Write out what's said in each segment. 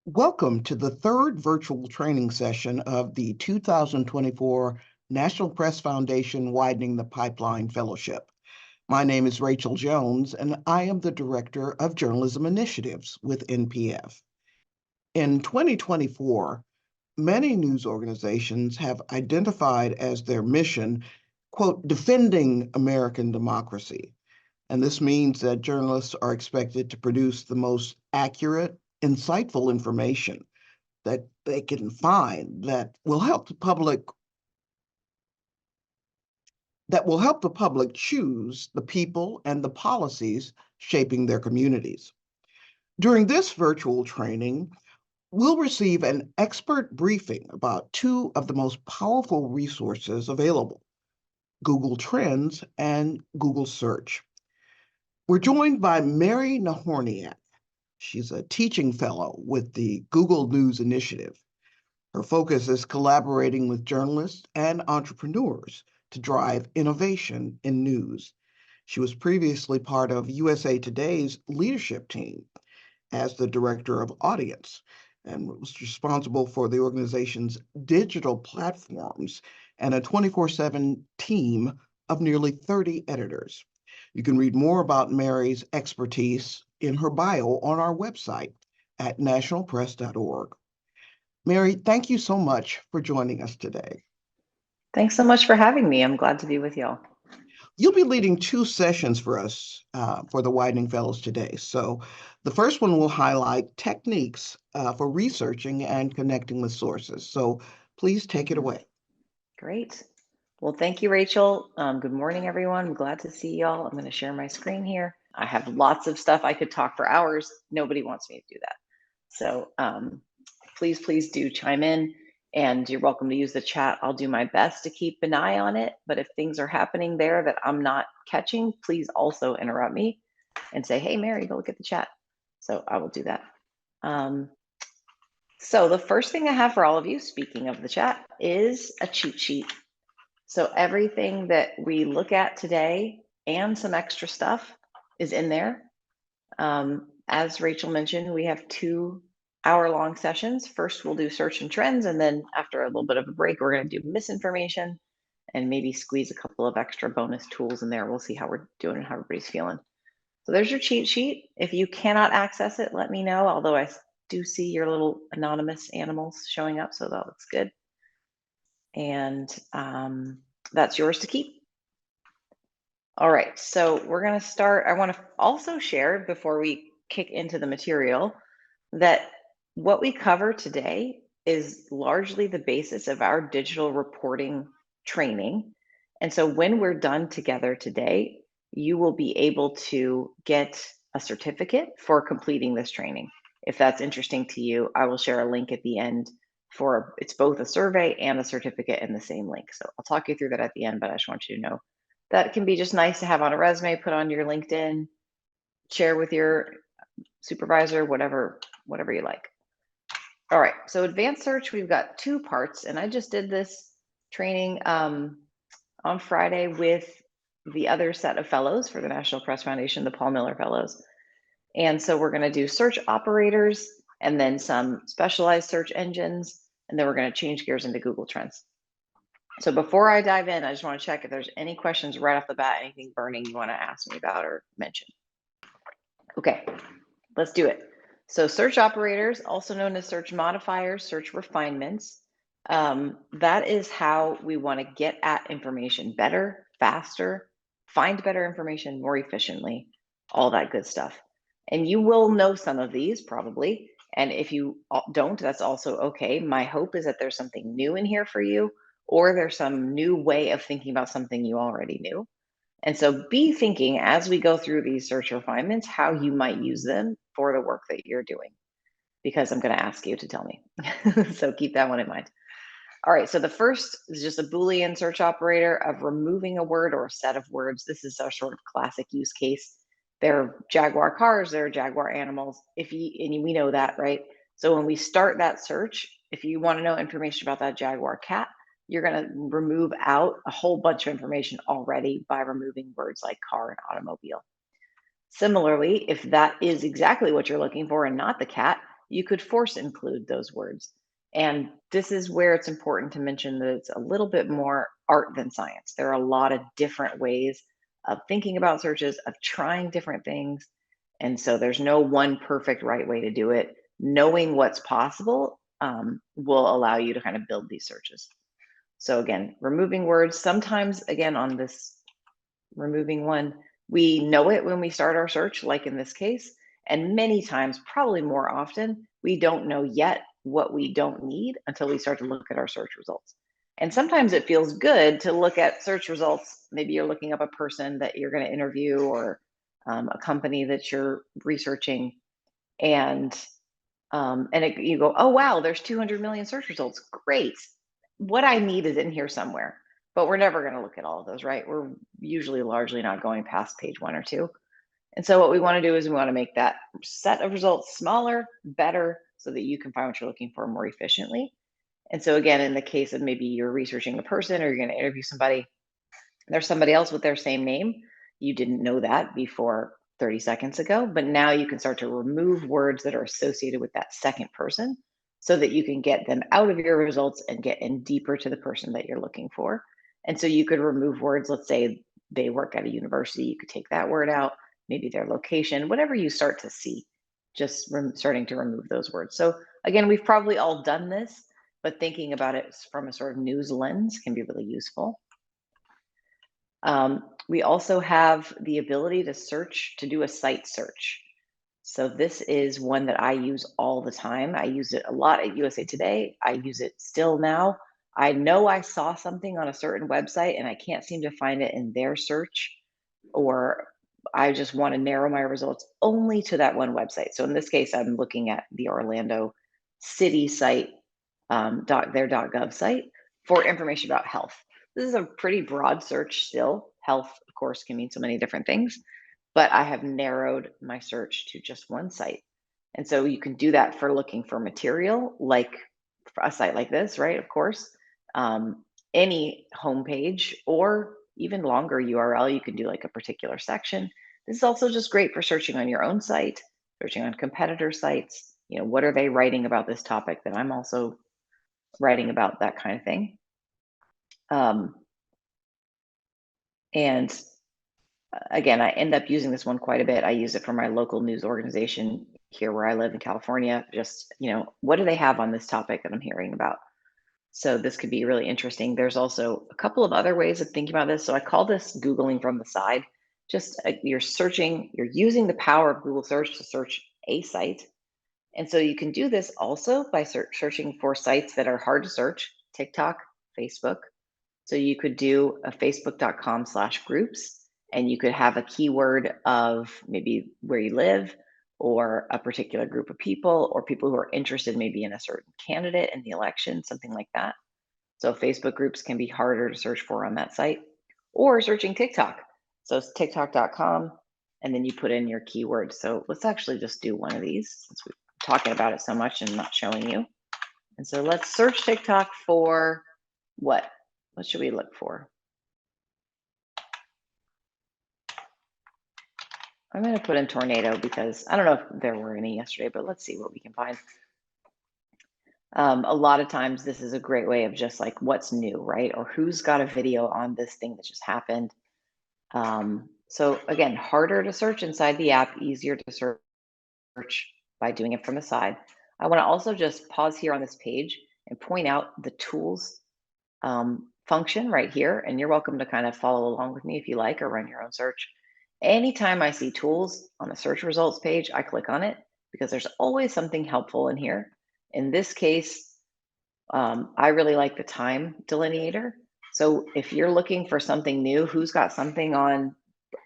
Welcome to the third virtual training session of the 2024 National Press Foundation Widening the Pipeline Fellowship. My name is Rachel Jones, and I am the Director of Journalism Initiatives with NPF. In 2024, many news organizations have identified as their mission, quote, defending American democracy. And this means that journalists are expected to produce the most accurate, insightful information that they can find that will help the public choose the people and the policies shaping their communities. During this virtual training, we'll receive an expert briefing about two of the most powerful resources available, Google Trends and Google Search. We're joined by Mary Nahorniak. She's a teaching fellow with the Google News Initiative. Her focus is collaborating with journalists and entrepreneurs to drive innovation in news. She was previously part of USA Today's leadership team as the director of audience and was responsible for the organization's digital platforms and a 24/7 team of nearly 30 editors. You can read more about Mary's expertise in her bio on our website at nationalpress.org. Mary, thank you so much for joining us today. Thanks so much for having me. I'm glad to be with y'all. You'll be leading two sessions for us for the Widening Fellows today. So the first one will highlight techniques for researching and connecting with sources. So please take it away. Great. Well, thank you, Rachel. Good morning, everyone. I'm glad to see y'all. I'm going to share my screen here. I have lots of stuff. I could talk for hours. Nobody wants me to do that. So please do chime in, and you're welcome to use the chat. I'll do my best to keep an eye on it, but if things are happening there that I'm not catching, please also interrupt me and say, hey, Mary, go look at the chat. So I will do that. So the first thing I have for all of you, speaking of the chat, is a cheat sheet. So everything that we look at today and some extra stuff is in there. As Rachel mentioned, we have 2-hour-long sessions. First, we'll do search and trends, and then after a little bit of a break, we're going to do misinformation and maybe squeeze a couple of extra bonus tools in there. We'll see how we're doing and how everybody's feeling. So there's your cheat sheet. If you cannot access it, let me know, although I do see your little anonymous animals showing up, so that looks good. And that's yours to keep. All right, so we're going to start. I want to also share before we kick into the material that what we cover today is largely the basis of our digital reporting training. And so when we're done together today, you will be able to get a certificate for completing this training. If that's interesting to you, I will share a link at the end for it's both a survey and a certificate in the same link. So I'll talk you through that at the end, but I just want you to know that can be just nice to have on a resume, put on your LinkedIn, share with your supervisor, whatever you like. All right, so advanced search, we've got 2 parts, and I just did this training on Friday with the other set of fellows for the National Press Foundation, the Paul Miller Fellows. And so we're going to do search operators and then some specialized search engines, and then we're going to change gears into Google Trends. So before I dive in, I just want to check if there's any questions right off the bat, anything burning you want to ask me about or mention. Okay, let's do it. So search operators, also known as search modifiers, search refinements, that is how we want to get at information better, faster, find better information more efficiently, all that good stuff. And you will know some of these probably. And if you don't, that's also okay. My hope is that there's something new in here for you, or there's some new way of thinking about something you already knew. And so be thinking as we go through these search refinements, how you might use them for the work that you're doing, because I'm going to ask you to tell me. So keep that one in mind. All right, so the first is just a Boolean search operator of removing a word or a set of words. This is our sort of classic use case. There are Jaguar cars, there are Jaguar animals. And we know that, right? So when we start that search, if you want to know information about that Jaguar cat, you're going to remove out a whole bunch of information already by removing words like car and automobile. Similarly, if that is exactly what you're looking for and not the cat, you could force include those words. And this is where it's important to mention that it's a little bit more art than science. There are a lot of different ways of thinking about searches, of trying different things. And so there's no one perfect right way to do it. Knowing what's possible will allow you to kind of build these searches. So again, removing words, sometimes again on this removing one, we know it when we start our search, like in this case, and many times, probably more often, we don't know yet what we don't need until we start to look at our search results. And sometimes it feels good to look at search results. Maybe you're looking up a person that you're going to interview or a company that you're researching, and you go, oh wow, there's 200 million search results. Great. What I need is in here somewhere, but we're never going to look at all of those, right? We're usually largely not going past page 1 or 2. And so what we want to do is we want to make that set of results smaller, better, so that you can find what you're looking for more efficiently. And so again, in the case of maybe you're researching a person or you're going to interview somebody, there's somebody else with their same name. You didn't know that before 30 seconds ago, but now you can start to remove words that are associated with that second person so that you can get them out of your results and get in deeper to the person that you're looking for. And so you could remove words, let's say they work at a university, you could take that word out, maybe their location, whatever you start to see, just starting to remove those words. So again, we've probably all done this, but thinking about it from a sort of news lens can be really useful. We also have the ability to search, to do a site search. So this is one that I use all the time. I use it a lot at USA Today. I use it still now. I know I saw something on a certain website and I can't seem to find it in their search, or I just want to narrow my results only to that one website. So in this case, I'm looking at the Orlando city site, their .gov site for information about health. This is a pretty broad search still. Health, of course, can mean so many different things, but I have narrowed my search to just one site. And so you can do that for looking for material, like for a site like this, right? Of course, any homepage or even longer URL, you can do like a particular section. This is also just great for searching on your own site, searching on competitor sites. You know, what are they writing about this topic that I'm also writing about, that kind of thing. And again, I end up using this one quite a bit. I use it for my local news organization here where I live in California. Just, you know, what do they have on this topic that I'm hearing about? So this could be really interesting. There's also a couple of other ways of thinking about this. So I call this Googling from the side. Just you're searching, you're using the power of Google search to search a site. And so you can do this also by searching for sites that are hard to search, TikTok, Facebook. So you could do a facebook.com/groups, and you could have a keyword of maybe where you live or a particular group of people or people who are interested maybe in a certain candidate in the election, something like that. So Facebook groups can be harder to search for on that site, or searching TikTok. So it's tiktok.com, and then you put in your keyword. So let's actually just do one of these since we're talking about it so much and not showing you. And so let's search TikTok for what? What should we look for? I'm going to put in tornado because I don't know if there were any yesterday, but let's see what we can find. A lot of times this is a great way of just like what's new, right? Or who's got a video on this thing that just happened. So again, harder to search inside the app, easier to search by doing it from the side. I want to also just pause here on this page and point out the tools function right here. And you're welcome to kind of follow along with me if you like, or run your own search. Anytime I see tools on the search results page, I click on it because there's always something helpful in here. In this case, I really like the time delineator. So if you're looking for something new, who's got something on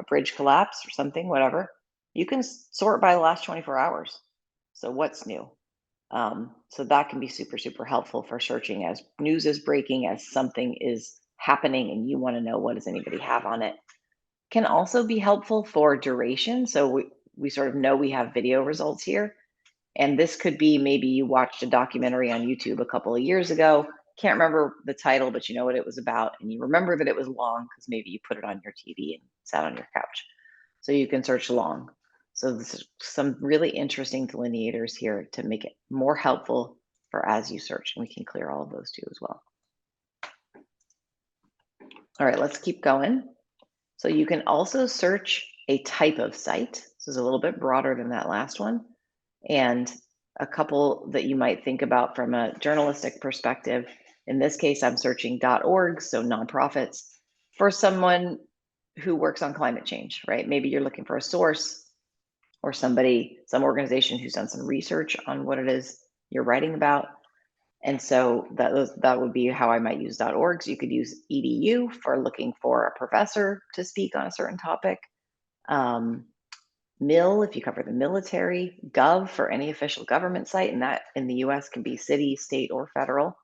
a bridge collapse or something, whatever, you can sort by the last 24 hours. So what's new? So that can be super, super helpful for searching as news is breaking, as something is happening and you want to know what does anybody have on it. Can also be helpful for duration. So we sort of know we have video results here. And this could be maybe you watched a documentary on YouTube a couple of years ago, can't remember the title, but you know what it was about. And you remember that it was long because maybe you put it on your TV and sat on your couch. So you can search long. So this is some really interesting delineators here to make it more helpful for as you search. And we can clear all of those too as well. All right, let's keep going. So you can also search a type of site. This is a little bit broader than that last one. And a couple that you might think about from a journalistic perspective. In this case, I'm searching .org, so nonprofits, for someone who works on climate change, right? Maybe you're looking for a source or somebody, some organization who's done some research on what it is you're writing about. And so that would be how I might use .org. So you could use edu for looking for a professor to speak on a certain topic. Mil, if you cover the military, gov for any official government site, and that in the US can be city, state, or federal.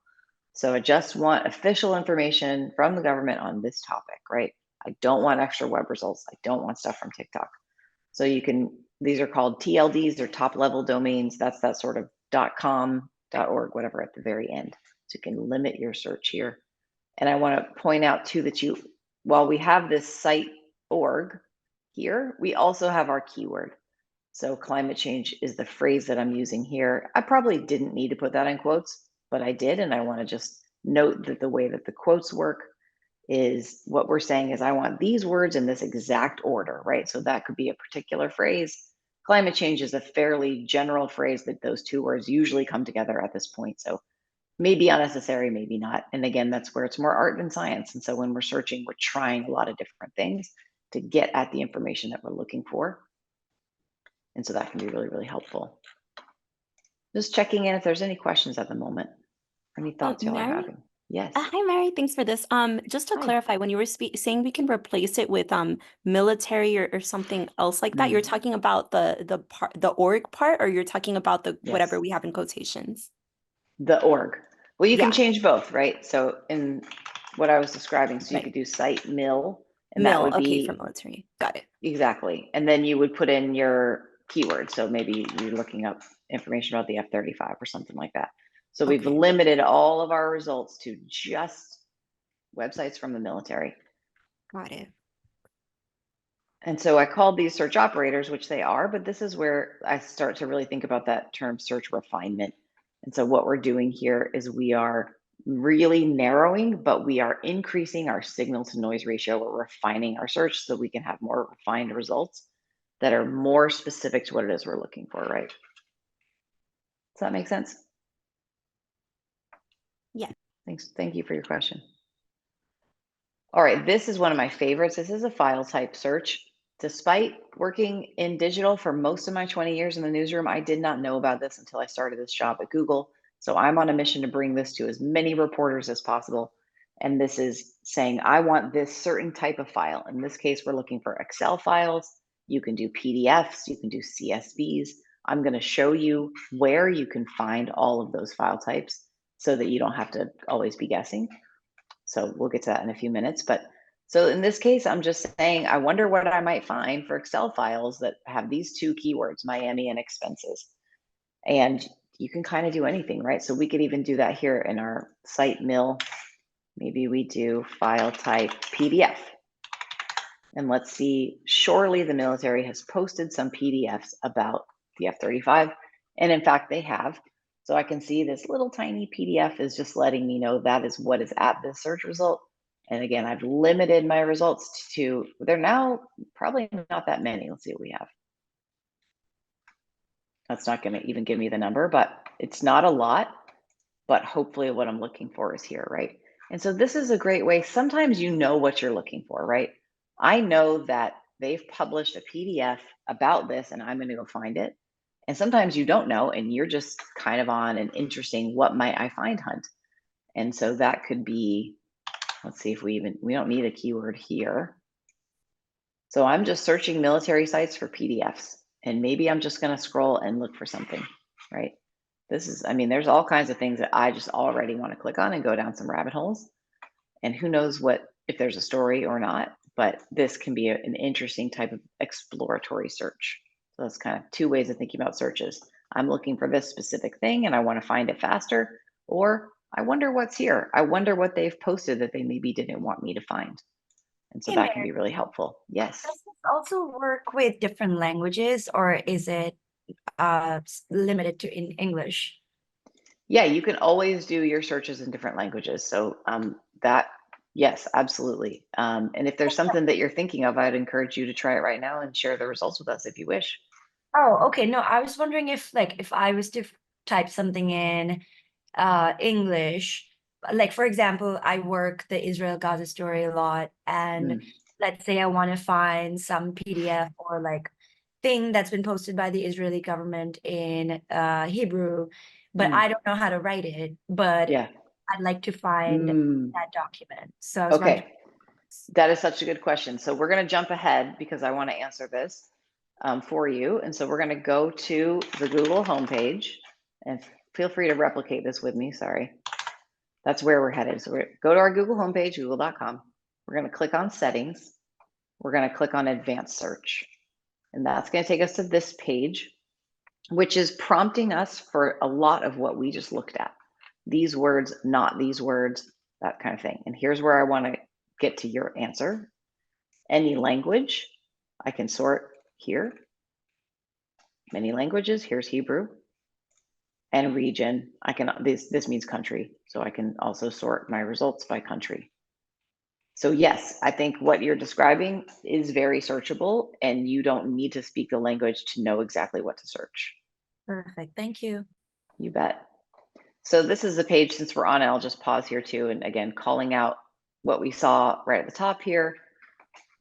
So I just want official information from the government on this topic, right? I don't want extra web results. I don't want stuff from TikTok. So you can, these are called TLDs, they're top level domains. That's that sort of .com, .org, whatever at the very end. So you can limit your search here. And I want to point out too that while we have this site org here, we also have our keyword. So climate change is the phrase that I'm using here. I probably didn't need to put that in quotes, but I did. And I want to just note that the way that the quotes work is what we're saying is I want these words in this exact order, right? So that could be a particular phrase. Climate change is a fairly general phrase that those two words usually come together at this point. So maybe unnecessary, maybe not. And again, that's where it's more art than science. And so when we're searching, we're trying a lot of different things to get at the information that we're looking for. And so that can be really, really helpful. Just checking in if there's any questions at the moment. Any thoughts y'all are Mary? having? Yes. Hi, Mary. Thanks for this. Just to Hi. clarify, when you were saying we can replace it with military or something else like that, you're talking about the org part, or you're talking about the whatever Yes. we have in quotations? The org. Well, you can Yeah. change both, right? So in what I was describing, so you Right. could do site mil, and that would Okay, be for military. Got it. exactly. And then you would put in your keyword. So maybe you're looking up information about the F-35 or something like that. So we've Okay. limited all of our results to just websites from the military. Got it. And so I called these search operators, which they are, but this is where I start to really think about that term search refinement. And so what we're doing here is we are really narrowing, but we are increasing our signal to noise ratio. We're refining our search so we can have more refined results that are more specific to what it is we're looking for, right? Does that make sense? Yeah. Thanks. Thank you for your question. All right, this is one of my favorites. This is a file type search. Despite working in digital for most of my 20 years in the newsroom, I did not know about this until I started this job at Google. So I'm on a mission to bring this to as many reporters as possible. And this is saying, I want this certain type of file. In this case, we're looking for Excel files. You can do PDFs, you can do CSVs. I'm going to show you where you can find all of those file types so that you don't have to always be guessing. So we'll get to that in a few minutes. But so in this case, I'm just saying, I wonder what I might find for Excel files that have these two keywords, Miami and expenses. And you can kind of do anything, right? So we could even do that here in our site mil. Maybe we do file type PDF. And let's see, surely the military has posted some PDFs about the F-35. And in fact, they have. So I can see this little tiny PDF is just letting me know that is what is at this search result. And again, I've limited my results to, they're now probably not that many. Let's see what we have. That's not going to even give me the number, but it's not a lot, but hopefully what I'm looking for is here, right? And so this is a great way. Sometimes you know what you're looking for, right? I know that they've published a PDF about this and I'm going to go find it. And sometimes you don't know, and you're just kind of on an interesting, what might I find hunt. And so that could be, let's see if we don't need a keyword here. So I'm just searching military sites for PDFs, and maybe I'm just going to scroll and look for something, right? This is, I mean, there's all kinds of things that I just already want to click on and go down some rabbit holes. And who knows if there's a story or not, but this can be an interesting type of exploratory search. So that's kind of two ways of thinking about searches. I'm looking for this specific thing and I want to find it faster, or I wonder what's here. I wonder what they've posted that they maybe didn't want me to find. And so Hey, that can Mary, be really helpful. Yes. does this also work with different languages, or is it limited to in English? Yeah, you can always do your searches in different languages. So that, yes, absolutely. And if there's something that you're thinking of, I'd encourage you to try it right now and share the results with us if you wish. Oh, okay. No, I was wondering if I was to type something in English, like for example, I work the Israel-Gaza story a lot, and let's say I want to find some PDF or like thing that's been posted by the Israeli government in Hebrew, but I don't know how to write it, but Yeah. I'd like to find that document. So I was wondering. Okay. That is such a good question. So we're going to jump ahead because I want to answer this for you. And so we're going to go to the Google homepage, and feel free to replicate this with me. Sorry. That's where we're headed. So we're go to our Google homepage, google.com. We're going to click on settings. We're going to click on advanced search. And that's going to take us to this page, which is prompting us for a lot of what we just looked at. These words, not these words, that kind of thing. And here's where I want to get to your answer. Any language, I can sort here. Many languages, here's Hebrew. And region, I can, this means country. So I can also sort my results by country. So yes, I think what you're describing is very searchable, and you don't need to speak the language to know exactly what to search. Perfect. Thank you. You bet. So this is the page, since we're on it, I'll just pause here too. And again, calling out what we saw right at the top here.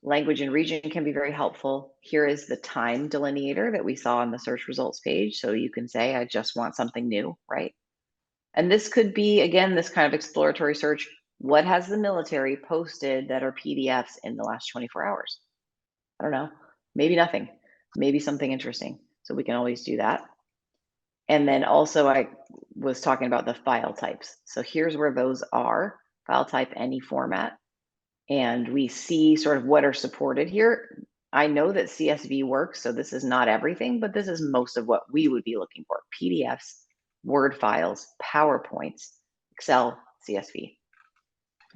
Language and region can be very helpful. Here is the time delineator that we saw on the search results page. So you can say, I just want something new, right? And this could be, again, this kind of exploratory search. What has the military posted that are PDFs in the last 24 hours? I don't know, maybe nothing, maybe something interesting. So we can always do that. And then also I was talking about the file types. So here's where those are: file type, any format. And we see sort of what are supported here. I know that CSV works, so this is not everything, but this is most of what we would be looking for: PDFs, Word files, PowerPoints, Excel, CSV,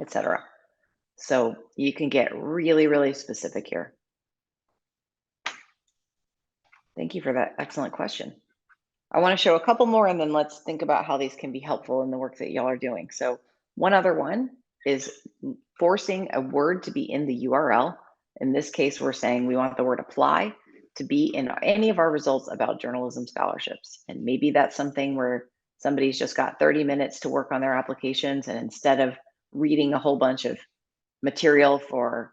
etc. So you can get really, really specific here. Thank you for that excellent question. I want to show a couple more, and then let's think about how these can be helpful in the work that y'all are doing. So one other one is forcing a word to be in the URL. In this case, we're saying we want the word apply to be in any of our results about journalism scholarships. And maybe that's something where somebody's just got 30 minutes to work on their applications, and instead of reading a whole bunch of material for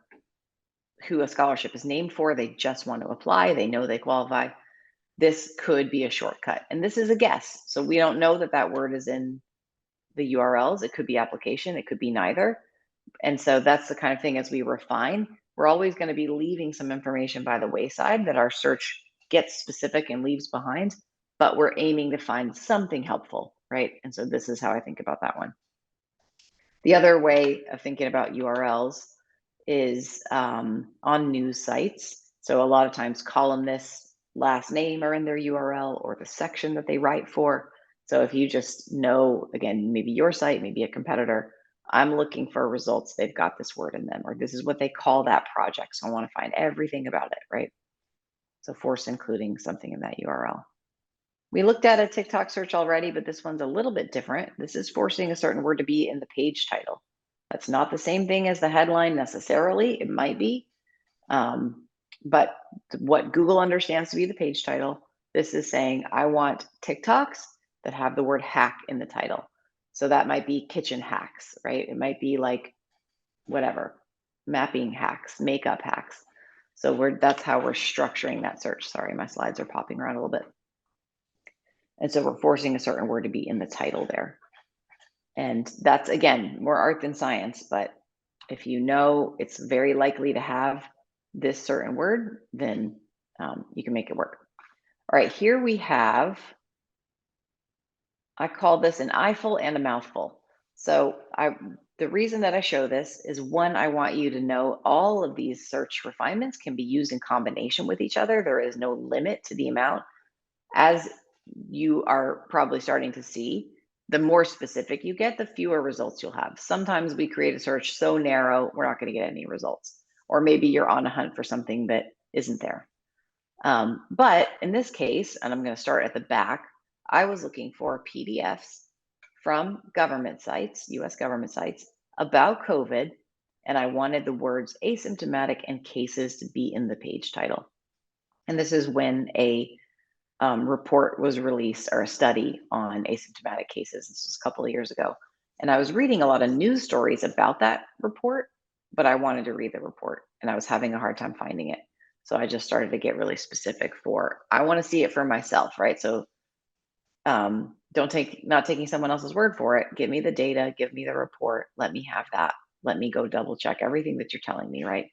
who a scholarship is named for, they just want to apply, they know they qualify. This could be a shortcut. And this is a guess. So we don't know that that word is in the URLs. It could be application, it could be neither. And so that's the kind of thing, as we refine, we're always going to be leaving some information by the wayside that our search gets specific and leaves behind, but we're aiming to find something helpful, right? And so this is how I think about that one. The other way of thinking about URLs is on news sites. So a lot of times columnists' last name are in their URL, or the section that they write for. So if you just know, again, maybe your site, maybe a competitor, I'm looking for results, they've got this word in them, or this is what they call that project. So I want to find everything about it, right? So force including something in that URL. We looked at a TikTok search already, but this one's a little bit different. This is forcing a certain word to be in the page title. That's not the same thing as the headline necessarily. It might be, but what Google understands to be the page title, this is saying, I want TikToks that have the word hack in the title. So that might be kitchen hacks, right? It might be like whatever, mapping hacks, makeup hacks. So that's how we're structuring that search. Sorry, my slides are popping around a little bit. And so we're forcing a certain word to be in the title there. And that's, again, more art than science, but if you know it's very likely to have this certain word, then you can make it work. All right, here we have, I call this an eyeful and a mouthful. So the reason that I show this is, one, I want you to know all of these search refinements can be used in combination with each other. There is no limit to the amount. As you are probably starting to see, the more specific you get, the fewer results you'll have. Sometimes we create a search so narrow, we're not going to get any results. or maybe you're on a hunt for something that isn't there. But in this case, and I'm going to start at the back, I was looking for PDFs from government sites, US government sites, about COVID, and I wanted the words asymptomatic and cases to be in the page title. And this is when a report was released, or a study on asymptomatic cases. This was a couple of years ago. And I was reading a lot of news stories about that report, but I wanted to read the report and I was having a hard time finding it. So I just started to get really specific for, I want to see it for myself, right? So not taking someone else's word for it. Give me the data, give me the report, let me have that. Let me go double check everything that you're telling me, right?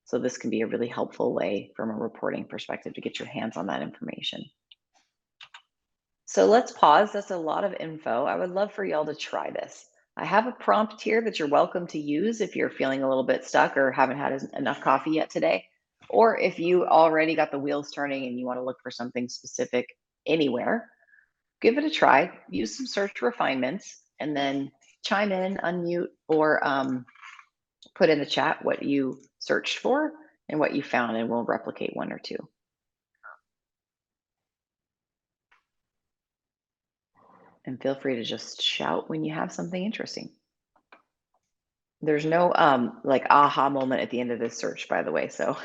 So this can be a really helpful way from a reporting perspective to get your hands on that information. So let's pause. That's a lot of info. I would love for y'all to try this. I have a prompt here that you're welcome to use if you're feeling a little bit stuck or haven't had enough coffee yet today. Or if you already got the wheels turning and you want to look for something specific anywhere, give it a try. Use some search refinements and then chime in, unmute, or put in the chat what you searched for and what you found, and we'll replicate one or two. And feel free to just shout when you have something interesting. There's no like aha moment at the end of this search, by the way. So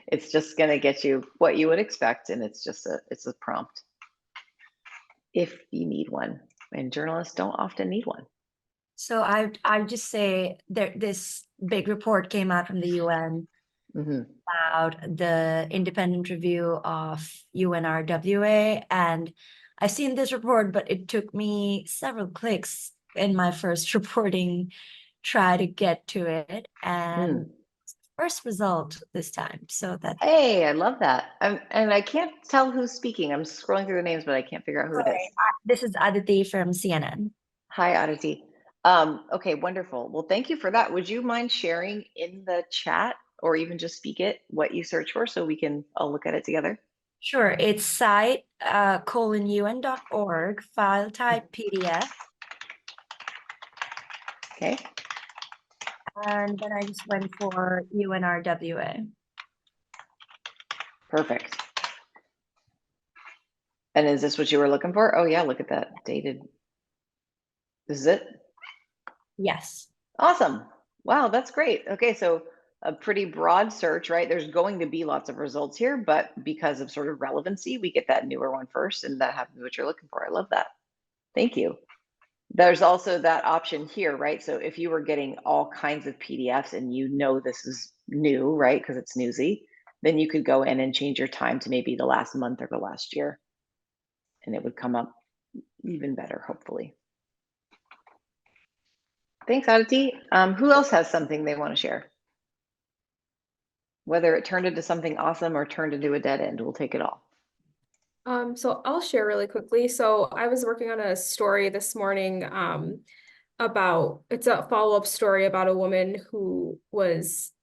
it's just going to get you what you would expect. And it's just it's a prompt if you need one. And journalists don't often need one. So I would just say this big report came out from the UN about the independent review of UNRWA, and I've seen this report, but it took me several clicks in my first reporting try to get to it, and first result this time. So that, hey, I love that. And I can't tell who's speaking. I'm scrolling through the names, but I can't figure out who it is. This is Aditi from CNN. Hi, Aditi. Okay, wonderful. Well, thank you for that. Would you mind sharing in the chat, or even just speak it, what you search for, so we can all look at it together? Sure, it's site :un.org, file type PDF. Okay. And then I just went for UNRWA. Perfect. And is this what you were looking for? Oh yeah, look at that, dated. This is it? Yes. Awesome. Wow, that's great. Okay, so a pretty broad search, right? There's going to be lots of results here, but because of sort of relevancy, we get that newer one first, and that happens what you're looking for. I love that. Thank you. There's also that option here, right? So if you were getting all kinds of PDFs and you know this is new, right? Because it's newsy, then you could go in and change your time to maybe the last month or the last year. And it would come up even better, hopefully. Thanks, Aditi. Who else has something they want to share? Whether it turned into something awesome or turned into a dead end, we'll take it all. So I'll share really quickly. So I was working on a story this morning about, it's a follow-up story about a woman who was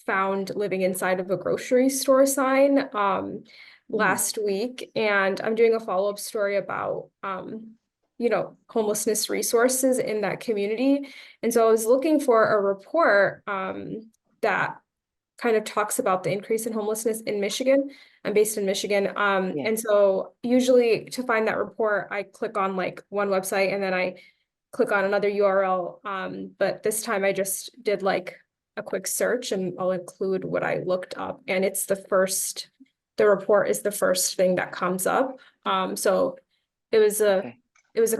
found living inside of a grocery store sign last week. And I'm doing a follow-up story about homelessness resources in that community. And so I was looking for a report that kind of talks about the increase in homelessness in Michigan. I'm based in Michigan. And so usually to find that report, I click on like one website and then I click on another URL. But this time I just did like a quick search, and I'll include what I looked up. And it's the report is the first thing that comes up. So it was a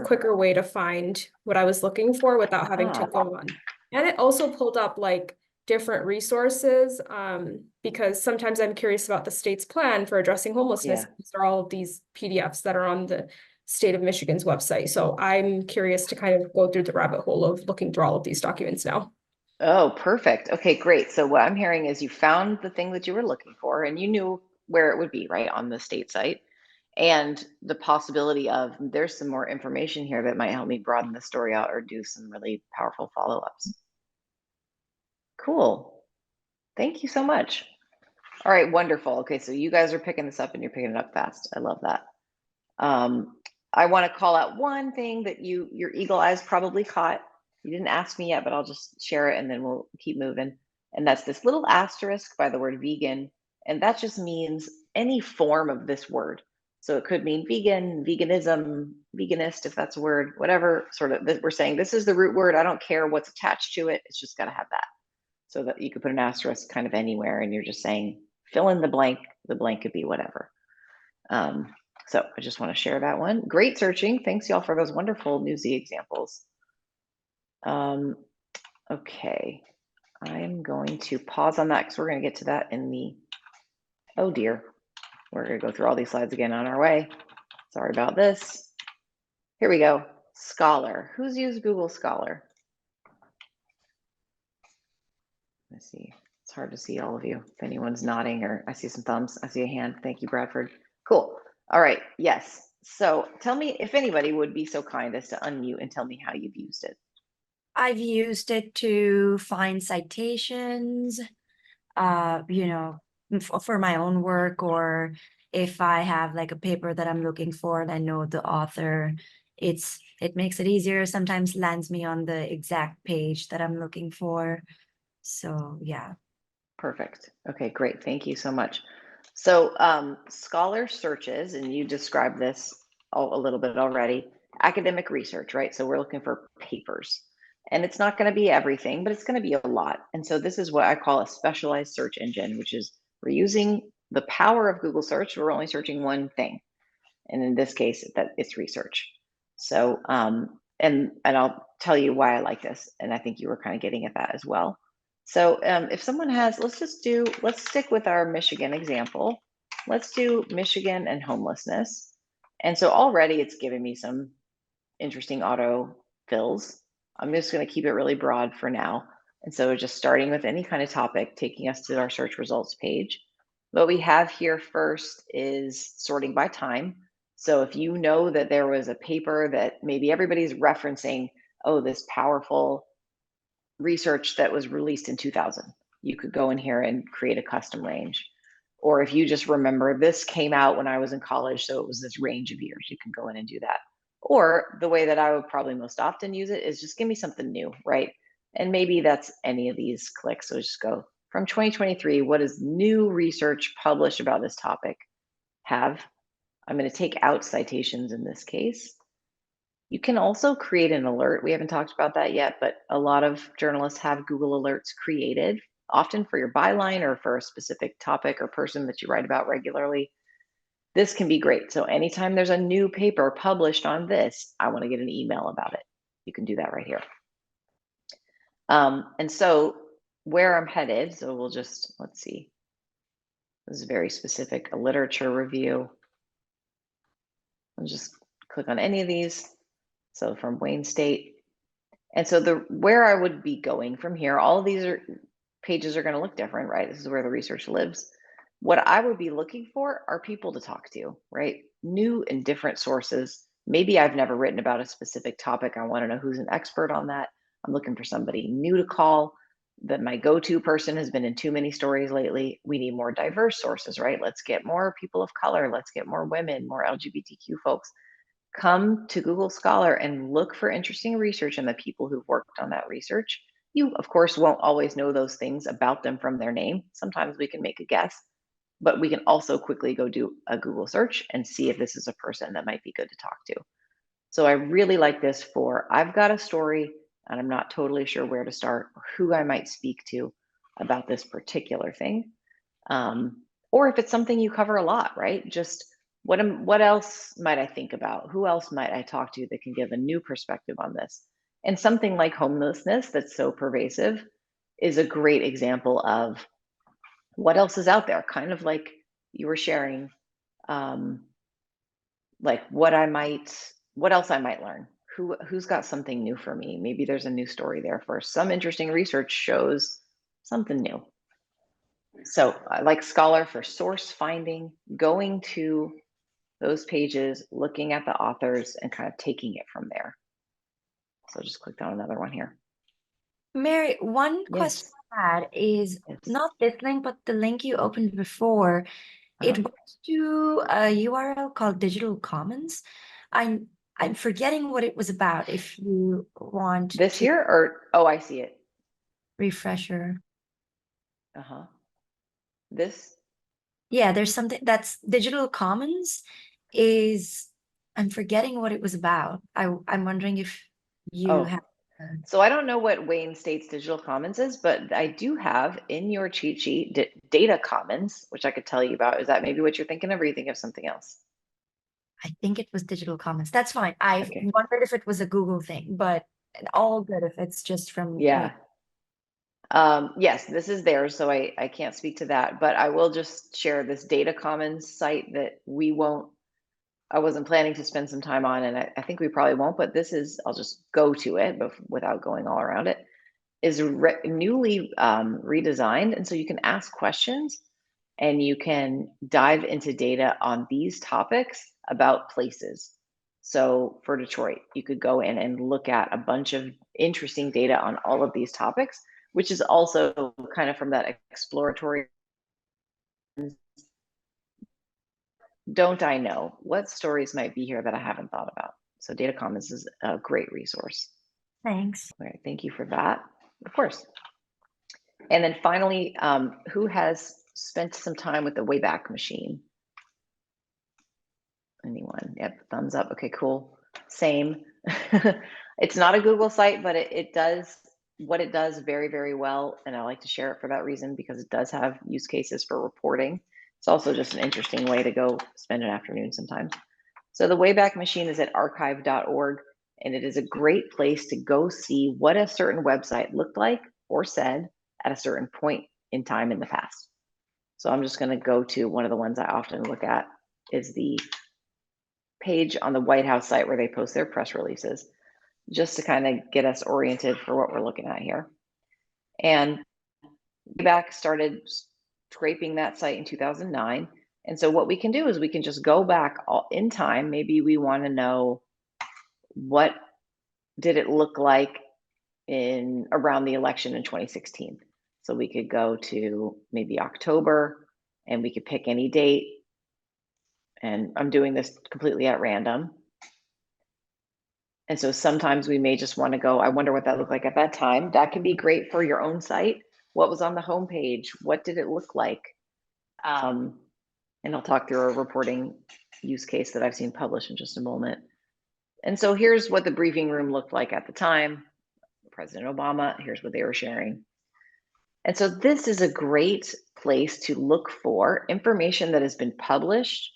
quicker way to find what I was looking for without having to go on. And it also pulled up like different resources because sometimes I'm curious about the state's plan for addressing homelessness. These are all of these PDFs that are on the state of Michigan's website. So I'm curious to kind of go through the rabbit hole of looking through all of these documents now. Oh, perfect. Okay, great. So what I'm hearing is you found the thing that you were looking for and you knew where it would be, right, on the state site. And the possibility of there's some more information here that might help me broaden the story out or do some really powerful follow-ups. Cool. Thank you so much. All right, wonderful. Okay, so you guys are picking this up and you're picking it up fast. I love that. I want to call out one thing that your eagle eyes probably caught. You didn't ask me yet, but I'll just share it and then we'll keep moving. And that's this little asterisk by the word vegan. And that just means any form of this word. So it could mean vegan, veganism, veganist, if that's a word, whatever sort of, we're saying this is the root word. I don't care what's attached to it. It's just got to have that. So that you could put an asterisk kind of anywhere, and you're just saying, fill in the blank. The blank could be whatever. So I just want to share that one. Great searching. Thanks y'all for those wonderful Newsy examples. Okay, I'm going to pause on that because we're going to get to that in the, oh dear, we're going to go through all these slides again on our way. Sorry about this. Here we go. Scholar. Who's used Google Scholar? Let's see. It's hard to see all of you. If anyone's nodding, or I see some thumbs. I see a hand. Thank you, Bradford. Cool. All right. Yes. So tell me if anybody would be so kind as to unmute and tell me how you've used it. I've used it to find citations, you know, for my own work, or if I have like a paper that I'm looking for and I know the author, it makes it easier. Sometimes lands me on the exact page that I'm looking for. So yeah. Perfect. Okay, great. Thank you so much. So Scholar searches, and you described this a little bit already, academic research, right? So we're looking for papers. And it's not going to be everything, but it's going to be a lot. And so this is what I call a specialized search engine, which is we're using the power of Google search. We're only searching one thing. And in this case, that it's research. So, and I'll tell you why I like this. And I think you were kind of getting at that as well. So if someone has, let's stick with our Michigan example. Let's do Michigan and homelessness. And so already it's giving me some interesting auto fills. I'm just going to keep it really broad for now. And so just starting with any kind of topic, taking us to our search results page. What we have here first is sorting by time. So if you know that there was a paper that maybe everybody's referencing, oh, this powerful research that was released in 2000, you could go in here and create a custom range. Or if you just remember this came out when I was in college, so it was this range of years, you can go in and do that. Or the way that I would probably most often use it is just give me something new, right? And maybe that's any of these clicks. So just go from 2023, what is new research published about this topic have? I'm going to take out citations in this case. You can also create an alert. We haven't talked about that yet, but a lot of journalists have Google Alerts created, often for your byline or for a specific topic or person that you write about regularly. This can be great. So anytime there's a new paper published on this, I want to get an email about it. You can do that right here. And so where I'm headed, so we'll just, let's see. This is very specific, a literature review. I'll just click on any of these. So from Wayne State. And so where I would be going from here, all of these pages are going to look different, right? This is where the research lives. What I would be looking for are people to talk to, right? New and different sources. Maybe I've never written about a specific topic. I want to know who's an expert on that. I'm looking for somebody new to call. That my go-to person has been in too many stories lately. We need more diverse sources, right? Let's get more people of color. Let's get more women, more LGBTQ folks. Come to Google Scholar and look for interesting research and the people who've worked on that research. You, of course, won't always know those things about them from their name. Sometimes we can make a guess, but we can also quickly go do a Google search and see if this is a person that might be good to talk to. So I really like this for, I've got a story and I'm not totally sure where to start or who I might speak to about this particular thing. Or if it's something you cover a lot, right? Just what else might I think about? Who else might I talk to that can give a new perspective on this? And something like homelessness that's so pervasive is a great example of what else is out there, kind of like you were sharing, like what else I might learn. Who's got something new for me? Maybe there's a new story there for some interesting research shows something new. So I like Scholar for source finding, going to those pages, looking at the authors and kind of taking it from there. So I just clicked on another one here. Mary, one question I had is not this link, but the link you opened before. It went to a URL called Digital Commons. I'm forgetting what it was about. If you want this here, or oh, I see it. Refresher. Uh-huh. This? Yeah, there's something that's Digital Commons is, I'm forgetting what it was about. I'm wondering if you Oh, have. so I don't know what Wayne State's Digital Commons is, but I do have in your cheat sheet Data Commons, which I could tell you about. Is that maybe what you're thinking of, or are you thinking of something else? I think it was Digital Commons. That's fine. I Okay. wondered if it was a Google thing, but all good if it's just from Yeah. Yes, this is theirs, so I can't speak to that, but I will just share this Data Commons site that I wasn't planning to spend some time on, and I think we probably won't, but this is, I'll just go to it without going all around it, is newly redesigned. And so you can ask questions and you can dive into data on these topics about places. So for Detroit, you could go in and look at a bunch of interesting data on all of these topics, which is also kind of from that exploratory. Don't I know what stories might be here that I haven't thought about? So Data Commons is a great resource. Thanks. All right, thank you for that. Of course. And then finally, who has spent some time with the Wayback Machine? Anyone? Yep, thumbs up. Okay, cool. Same. It's not a Google site, but it does what it does very, very well. And I like to share it for that reason, because it does have use cases for reporting. It's also just an interesting way to go spend an afternoon sometimes. So the Wayback Machine is at archive.org, and it is a great place to go see what a certain website looked like or said at a certain point in time in the past. So I'm just going to go to one of the ones I often look at, is the page on the White House site where they post their press releases, just to kind of get us oriented for what we're looking at here. And Wayback started scraping that site in 2009. And so what we can do is we can just go back in time. Maybe we want to know what did it look like in around the election in 2016. So we could go to maybe October and we could pick any date. And I'm doing this completely at random. And so sometimes we may just want to go, I wonder what that looked like at that time. That can be great for your own site. What was on the homepage? What did it look like? And I'll talk through a reporting use case that I've seen published in just a moment. And so here's what the briefing room looked like at the time. President Obama, here's what they were sharing. And so this is a great place to look for information that has been published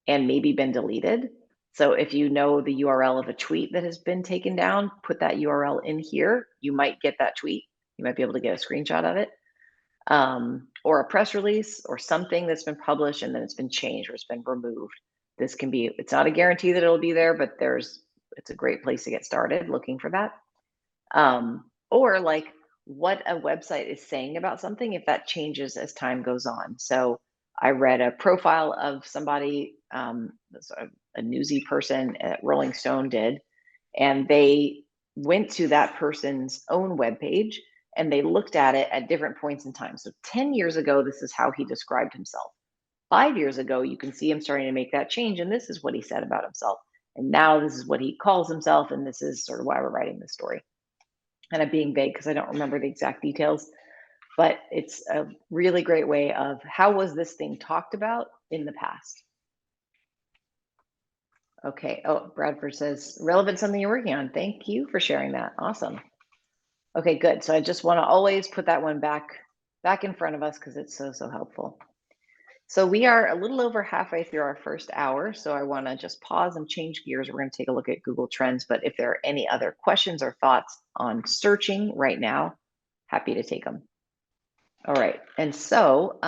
and maybe been deleted. So if you know the URL of a tweet that has been taken down, put that URL in here. You might get that tweet. You might be able to get a screenshot of it. Or a press release or something that's been published and then it's been changed or it's been removed. This can be, it's not a guarantee that it'll be there, but it's a great place to get started looking for that. Or like what a website is saying about something, if that changes as time goes on. So I read a profile of somebody, a newsy person at Rolling Stone did, and they went to that person's own webpage and they looked at it at different points in time. So 10 years ago, this is how he described himself. 5 years ago, you can see him starting to make that change, and this is what he said about himself. And now this is what he calls himself, and this is sort of why we're writing this story. And I'm being vague because I don't remember the exact details, but it's a really great way of how was this thing talked about in the past. Okay, oh, Bradford says, relevant something you're working on. Thank you for sharing that, awesome. Okay, good, so I just wanna always put that one back in front of us because it's so helpful. So we are a little over halfway through our first hour, so I wanna just pause and change gears. We're gonna take a look at Google Trends, but if there are any other questions or thoughts on searching right now, happy to take them. All right, and so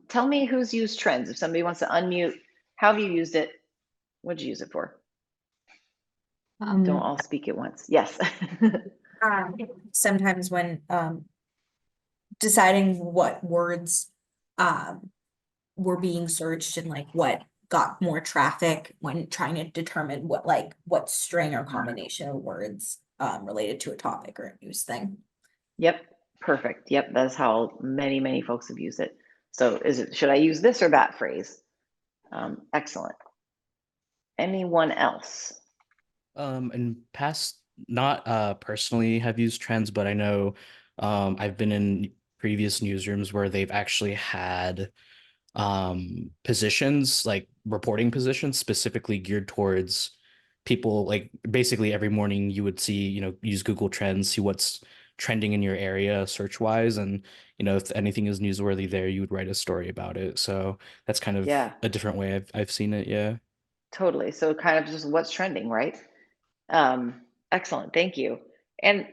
tell me who's used Trends. If somebody wants to unmute, how have you used it? What'd you use it for? Don't all speak at once. Yes. Sometimes when deciding what words were being searched and like what got more traffic when trying to determine what string or combination of words related to a topic or a news thing. Yep, perfect. Yep, that's how many folks have used it. So should I use this or that phrase? Excellent. Anyone else? In past, not personally have used Trends, but I know I've been in previous newsrooms where they've actually had positions, like reporting positions specifically geared towards people. Like basically every morning you would see, use Google Trends, see what's trending in your area search wise, and if anything is newsworthy there, you would write a story about it. So that's kind of Yeah, a different way I've seen it. Yeah. totally. So kind of just what's trending, right? Excellent. Thank you. And,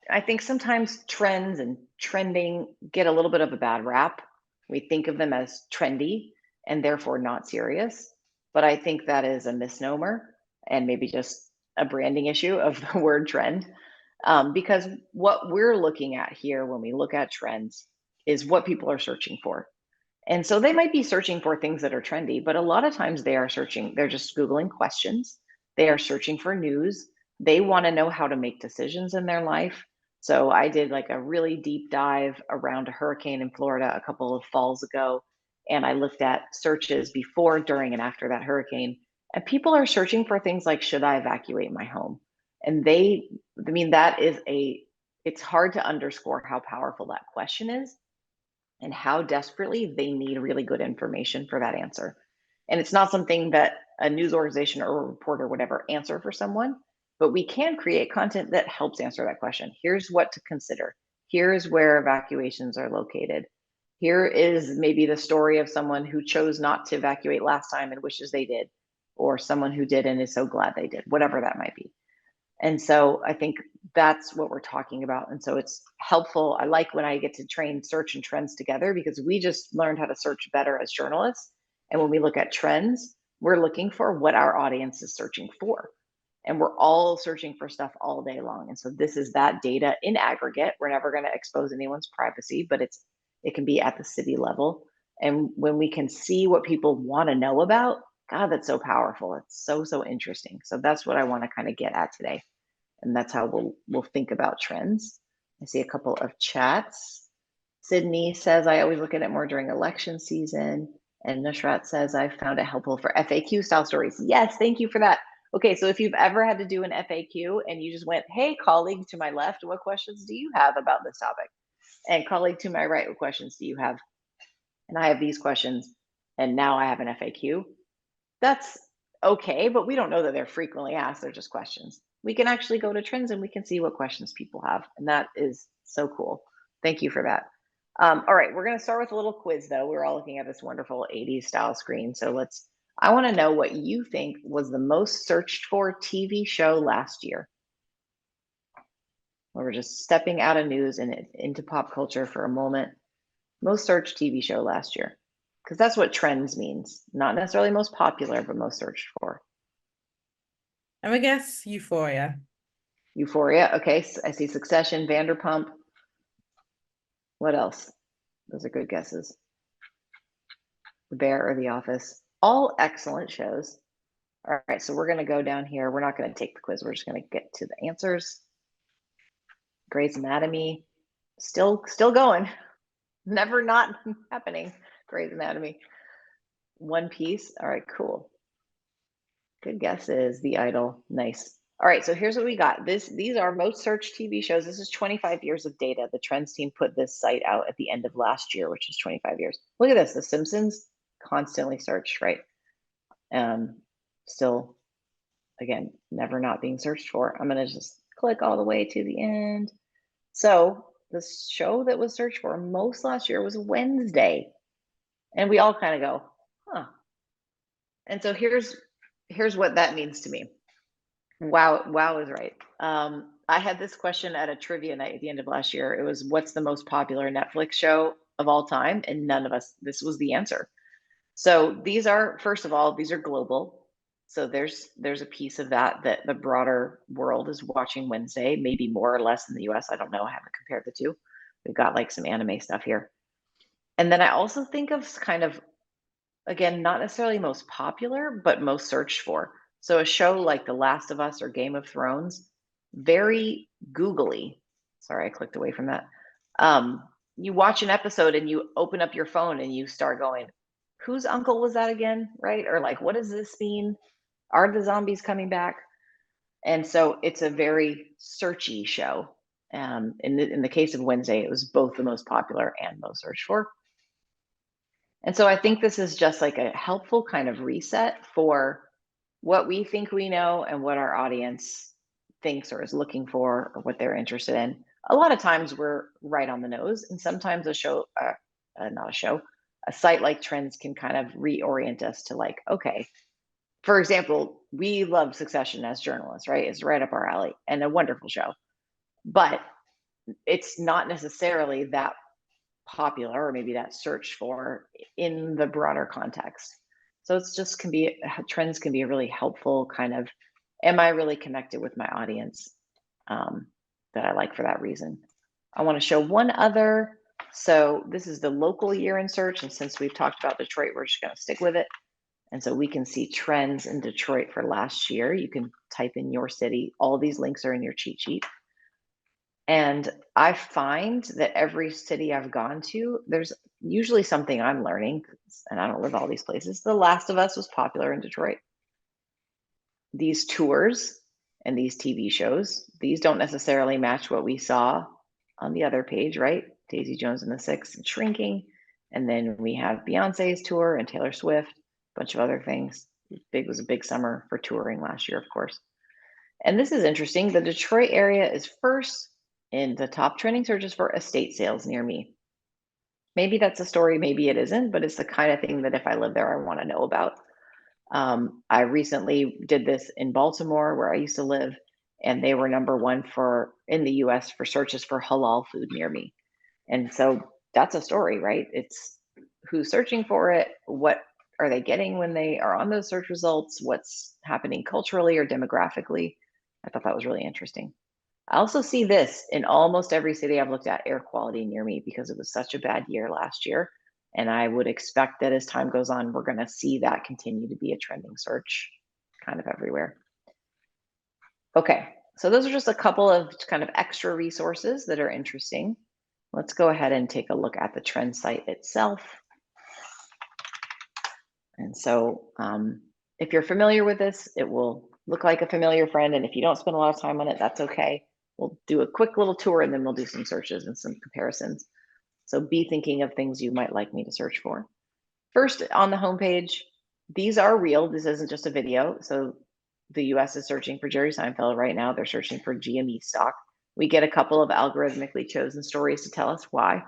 I think sometimes trends and trending get a little bit of a bad rap. We think of them as trendy and therefore not serious. But I think that is a misnomer and maybe just a branding issue of the word trend. Because what we're looking at here when we look at trends is what people are searching for. And so they might be searching for things that are trendy, but a lot of times they're just Googling questions. They are searching for news. They want to know how to make decisions in their life. So I did like a really deep dive around a hurricane in Florida a couple of falls ago. And I looked at searches before, during, and after that hurricane. And people are searching for things like, should I evacuate my home? And it's hard to underscore how powerful that question is and how desperately they need really good information for that answer. And it's not something that a news organization or a reporter would ever answer for someone, but we can create content that helps answer that question. Here's what to consider. Here's where evacuations are located. Here is maybe the story of someone who chose not to evacuate last time and wishes they did, or someone who did and is so glad they did, whatever that might be. And so I think that's what we're talking about. And so it's helpful. I like when I get to train search and trends together because we just learned how to search better as journalists. And when we look at trends, we're looking for what our audience is searching for. And we're all searching for stuff all day long. And so this is that data in aggregate. We're never going to expose anyone's privacy, but it can be at the city level. And when we can see what people want to know about, God, that's so powerful. It's so, so interesting. So that's what I want to kind of get at today. And that's how we'll think about trends. I see a couple of chats. Sydney says, I always look at it more during election season. And Nusrat says, I found it helpful for FAQ style stories. Yes, thank you for that. Okay, so if you've ever had to do an FAQ and you just went, hey, colleague to my left, what questions do you have about this topic? And colleague to my right, what questions do you have? And I have these questions, and now I have an FAQ. That's okay, but we don't know that they're frequently asked. They're just questions. We can actually go to trends and we can see what questions people have. And that is so cool. Thank you for that. All right, we're going to start with a little quiz though. We're all looking at this wonderful 80s style screen. So I want to know what you think was the most searched for TV show last year. We're just stepping out of news and into pop culture for a moment. Most searched TV show last year. Because that's what trends means. Not necessarily most popular, but most searched for. I'm gonna guess Euphoria. Euphoria. Okay, so I see Succession, Vanderpump. What else? Those are good guesses. The Bear or The Office. All excellent shows. All right, so we're going to go down here. We're not going to take the quiz. We're just going to get to the answers. Grey's Anatomy. Still going. Never not happening. Grey's Anatomy. One Piece. All right, cool. Good guesses. The Idol. Nice. All right, so here's what we got. These are most searched TV shows. This is 25 years of data. The Trends team put this site out at the end of last year, which is 25 years. Look at this. The Simpsons, constantly searched, right? Still, again, never not being searched for. I'm going to just click all the way to the end. So the show that was searched for most last year was Wednesday. And we all kind of go, huh. And so here's what that means to me. Wow is right. I had this question at a trivia night at the end of last year. It was, what's the most popular Netflix show of all time? And this was the answer. So these are, first of all, these are global. So there's a piece of that the broader world is watching Wednesday, maybe more or less in the US. I don't know. I haven't compared the two. We've got like some anime stuff here. And then I also think of kind of, again, not necessarily most popular, but most searched for. So a show like The Last of Us or Game of Thrones, very googly. Sorry, I clicked away from that. You watch an episode and you open up your phone and you start going, whose uncle was that again, right? Or like, what does this mean? Are the zombies coming back? And so it's a very searchy show. In the case of Wednesday, it was both the most popular and most searched for. And so I think this is just like a helpful kind of reset for what we think we know and what our audience thinks or is looking for or what they're interested in. A lot of times we're right on the nose, and sometimes a site like Trends can kind of reorient us to like, okay, for example, we love Succession as journalists, right? It's right up our alley and a wonderful show, but it's not necessarily that popular or maybe that searched for in the broader context. So it's just Trends can be a really helpful kind of, am I really connected with my audience that I like for that reason. I want to show one other. So this is the local year in search. And since we've talked about Detroit, we're just going to stick with it. And so we can see trends in Detroit for last year. You can type in your city. All these links are in your cheat sheet. And I find that every city I've gone to, there's usually something I'm learning, and I don't live all these places. The Last of Us was popular in Detroit. These tours and these TV shows, these don't necessarily match what we saw on the other page, right? Daisy Jones and the Six and Shrinking. And then we have Beyonce's tour and Taylor Swift, a bunch of other things. It was a big summer for touring last year, of course. And this is interesting. The Detroit area is first in the top trending searches for estate sales near me. Maybe that's a story, maybe it isn't, but it's the kind of thing that if I live there, I want to know about. I recently did this in Baltimore, where I used to live, and they were #1 in the US for searches for halal food near me. And so that's a story, right? It's who's searching for it, what are they getting when they are on those search results, what's happening culturally or demographically. I thought that was really interesting. I also see this in almost every city I've looked at, air quality near me, because it was such a bad year last year. And I would expect that as time goes on, we're going to see that continue to be a trending search kind of everywhere. Okay, so those are just a couple of kind of extra resources that are interesting. Let's go ahead and take a look at the trend site itself. And so if you're familiar with this, it will look like a familiar friend. And if you don't spend a lot of time on it, that's okay. We'll do a quick little tour and then we'll do some searches and some comparisons. So be thinking of things you might like me to search for. First, on the homepage, these are real. This isn't just a video. So the US is searching for Jerry Seinfeld right now. They're searching for GME stock. We get a couple of algorithmically chosen stories to tell us why.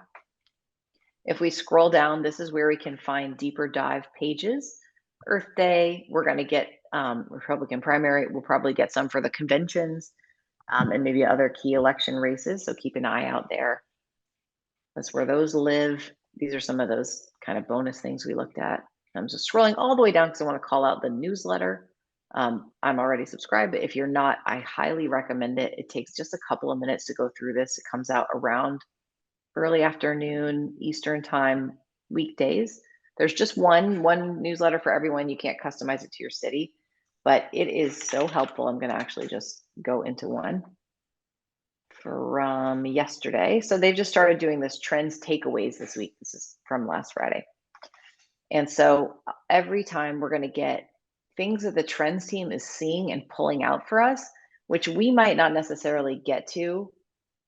If we scroll down, this is where we can find deeper dive pages. Earth Day, we're going to get Republican primary. We'll probably get some for the conventions and maybe other key election races. So keep an eye out there. That's where those live. These are some of those kind of bonus things we looked at. I'm just scrolling all the way down because I want to call out the newsletter. I'm already subscribed, but if you're not, I highly recommend it. It takes just a couple of minutes to go through this. It comes out around early afternoon, Eastern time, weekdays. There's just one newsletter for everyone. You can't customize it to your city, but it is so helpful. I'm going to actually just go into one from yesterday. So they've just started doing this trends takeaways this week. This is from last Friday. And so every time we're going to get things that the trends team is seeing and pulling out for us, which we might not necessarily get to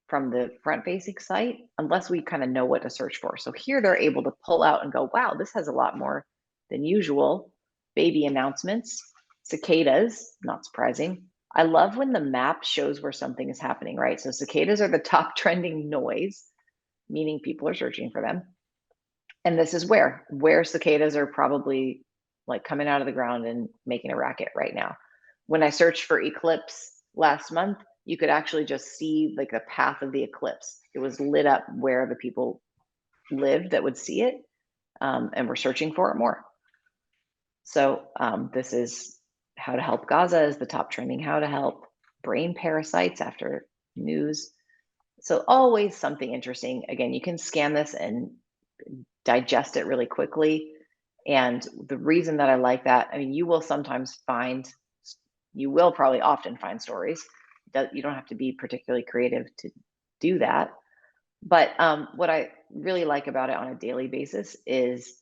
from the front-facing site unless we kind of know what to search for. So here they're able to pull out and go, wow, this has a lot more than usual. Baby announcements, cicadas, not surprising. I love when the map shows where something is happening, right? So cicadas are the top trending noise, meaning people are searching for them. And this is where cicadas are probably like coming out of the ground and making a racket right now. When I searched for eclipse last month, you could actually just see like the path of the eclipse. It was lit up where the people lived that would see it, and we're searching for it more. So this is how to help Gaza is the top trending how to help. Brain parasites after news. So always something interesting. Again, you can scan this and digest it really quickly. And the reason that I like that, I mean, you will probably often find stories. You don't have to be particularly creative to do that. But what I really like about it on a daily basis is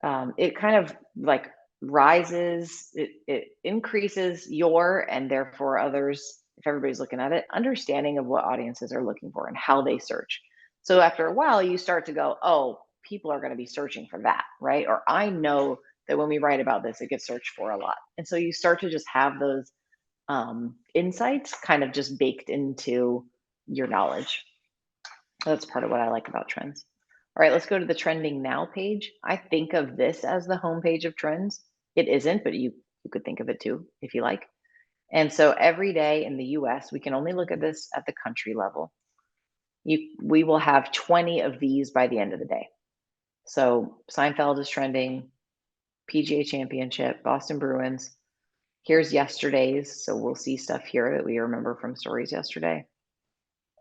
it kind of like rises, it increases your and therefore others' if everybody's looking at it, understanding of what audiences are looking for and how they search. So after a while, you start to go, oh, people are going to be searching for that, right? Or I know that when we write about this, it gets searched for a lot. And so you start to just have those insights kind of just baked into your knowledge. That's part of what I like about trends. All right, let's go to the trending now page. I think of this as the homepage of trends. It isn't, but you could think of it too, if you like. And so every day in the US, we can only look at this at the country level. We will have 20 of these by the end of the day. So Seinfeld is trending, PGA Championship, Boston Bruins. Here's yesterday's. So we'll see stuff here that we remember from stories yesterday.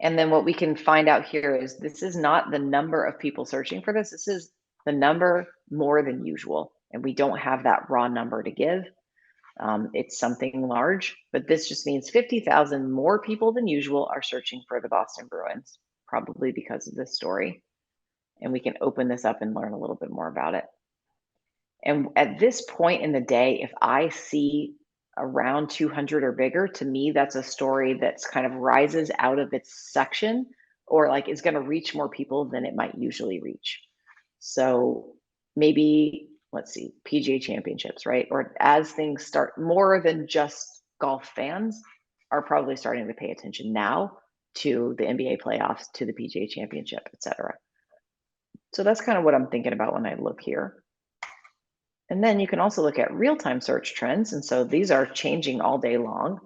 And then what we can find out here is this is not the number of people searching for this. This is the number more than usual. And we don't have that raw number to give. It's something large, but this just means 50,000 more people than usual are searching for the Boston Bruins, probably because of this story. And we can open this up and learn a little bit more about it. And at this point in the day, if I see around 200 or bigger, to me, that's a story that's kind of rises out of its section, or like is going to reach more people than it might usually reach. So maybe, let's see, PGA Championships, right? Or as things start, more than just golf fans are probably starting to pay attention now to the NBA playoffs, to the PGA Championship, etc. So that's kind of what I'm thinking about when I look here. And then you can also look at real-time search trends. And so these are changing all day long.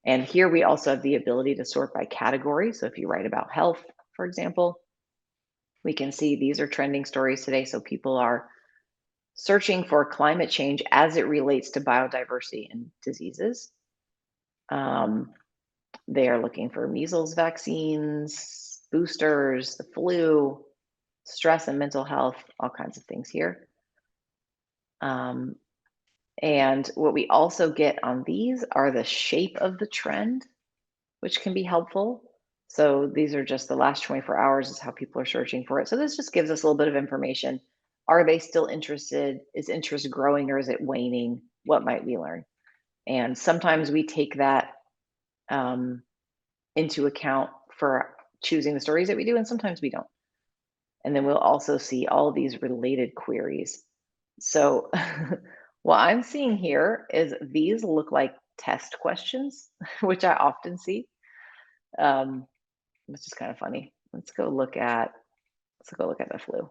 And here we also have the ability to sort by category. So if you write about health, for example, we can see these are trending stories today. So people are searching for climate change as it relates to biodiversity and diseases. They are looking for measles vaccines, boosters, the flu, stress and mental health, all kinds of things here. And what we also get on these are the shape of the trend, which can be helpful. So these are just the last 24 hours is how people are searching for it. So this just gives us a little bit of information. Are they still interested? Is interest growing or is it waning? What might we learn? And sometimes we take that into account for choosing the stories that we do, and sometimes we don't. And then we'll also see all these related queries. So what I'm seeing here is these look like test questions, which I often see. Which is kind of funny. Let's go look at the flu.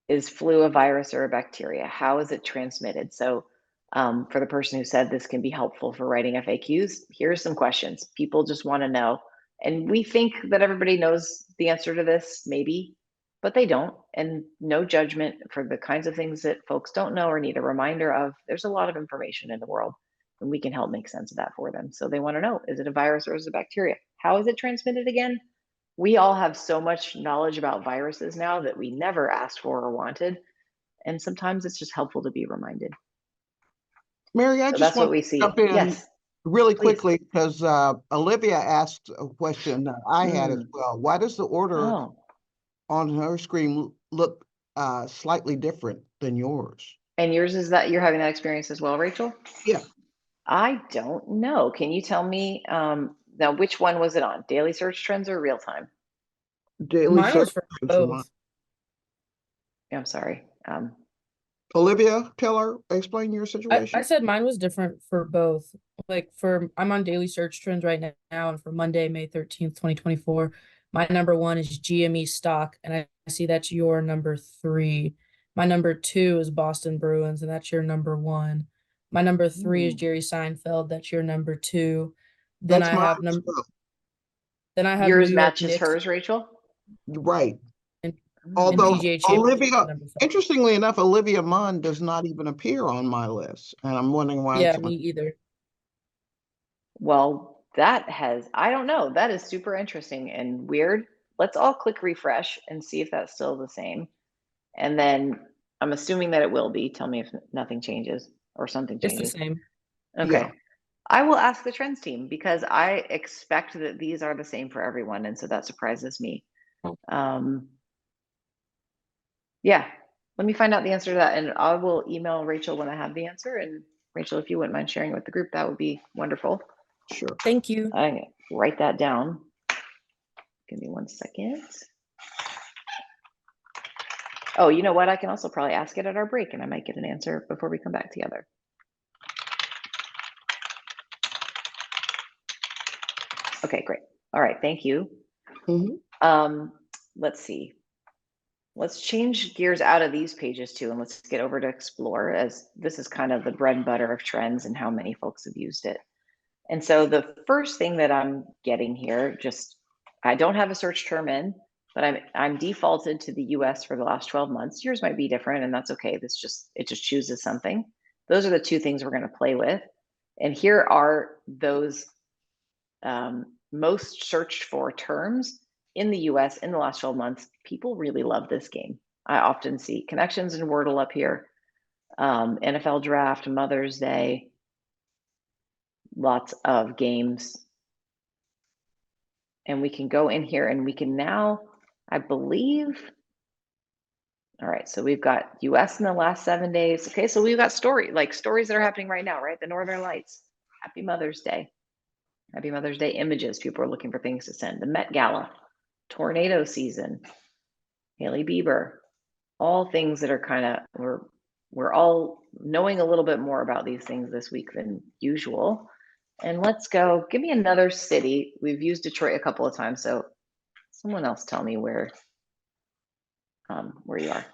Is flu a virus or a bacteria? How is it transmitted? So for the person who said this can be helpful for writing FAQs, here's some questions. People just want to know. And we think that everybody knows the answer to this, maybe, but they don't. And no judgment for the kinds of things that folks don't know or need a reminder of. There's a lot of information in the world, and we can help make sense of that for them. So they want to know, is it a virus or is it a bacteria? How is it transmitted again? We all have so much knowledge about viruses now that we never asked for or wanted. And sometimes it's just helpful to be reminded. Mary, I So just that's want what we to see. jump in Yes, really please. quickly because Olivia asked a question that I had as well. Why does the order on her screen look slightly different than yours? And yours is that you're having that experience as well, Rachel? Yeah. I don't know. Can you tell me now which one was it on? Daily search trends or real time? Daily Mine was search for trends for mine. both. I'm sorry. Olivia, explain your I situation. said mine was different for both. Like I'm on daily search trends right now, and for Monday, May 13th, 2024, my number 1 is GME stock, and I see that's your number 3. My number 2 is Boston Bruins, and that's your number 1. My number 3 is Jerry Seinfeld, that's your number 2. Then That's I mine have as well. then I have Yours New York matches Knicks hers, Rachel? Right. and Although PGA Championship Olivia, number 5. interestingly enough, Olivia Munn does not even appear on my list. And I'm wondering why Yeah, it's me on. either. Well, I don't know. That is super interesting and weird. Let's all click refresh and see if that's still the same. And then I'm assuming that it will be. Tell me if nothing changes or something It's the changes. same. Okay. Yeah. I will ask the trends team because I expect that these are the same for everyone. And so that surprises me. Yeah, let me find out the answer to that. And I will email Rachel when I have the answer and Rachel, if you wouldn't mind sharing with the group, that would be wonderful. Sure. Thank you. I'm gonna write that down. Give me 1 second. Oh, you know what? I can also probably ask it at our break and I might get an answer before we come back together. Okay, great. All right, thank you. Let's see. Let's change gears out of these pages too, and let's get over to Explore, as this is kind of the bread and butter of trends and how many folks have used it. And so the first thing that I'm getting here, I don't have a search term in, but I'm defaulted to the US for the last 12 months. Yours might be different, and that's okay. It just chooses something. Those are the two things we're going to play with. And here are those most searched for terms in the US in the last 12 months. People really love this game. I often see connections and Wordle up here, NFL draft, Mother's Day, lots of games. And we can go in here and we can now, I believe, all right, so we've got US in the last 7 days. Okay, so we've got stories that are happening right now, right? The Northern Lights. Happy Mother's Day. Happy Mother's Day images. People are looking for things to send. The Met Gala, tornado season, Hailey Bieber, all things that are kind of, we're all knowing a little bit more about these things this week than usual. And let's go, give me another city. We've used Detroit a couple of times, so someone else tell me where you are.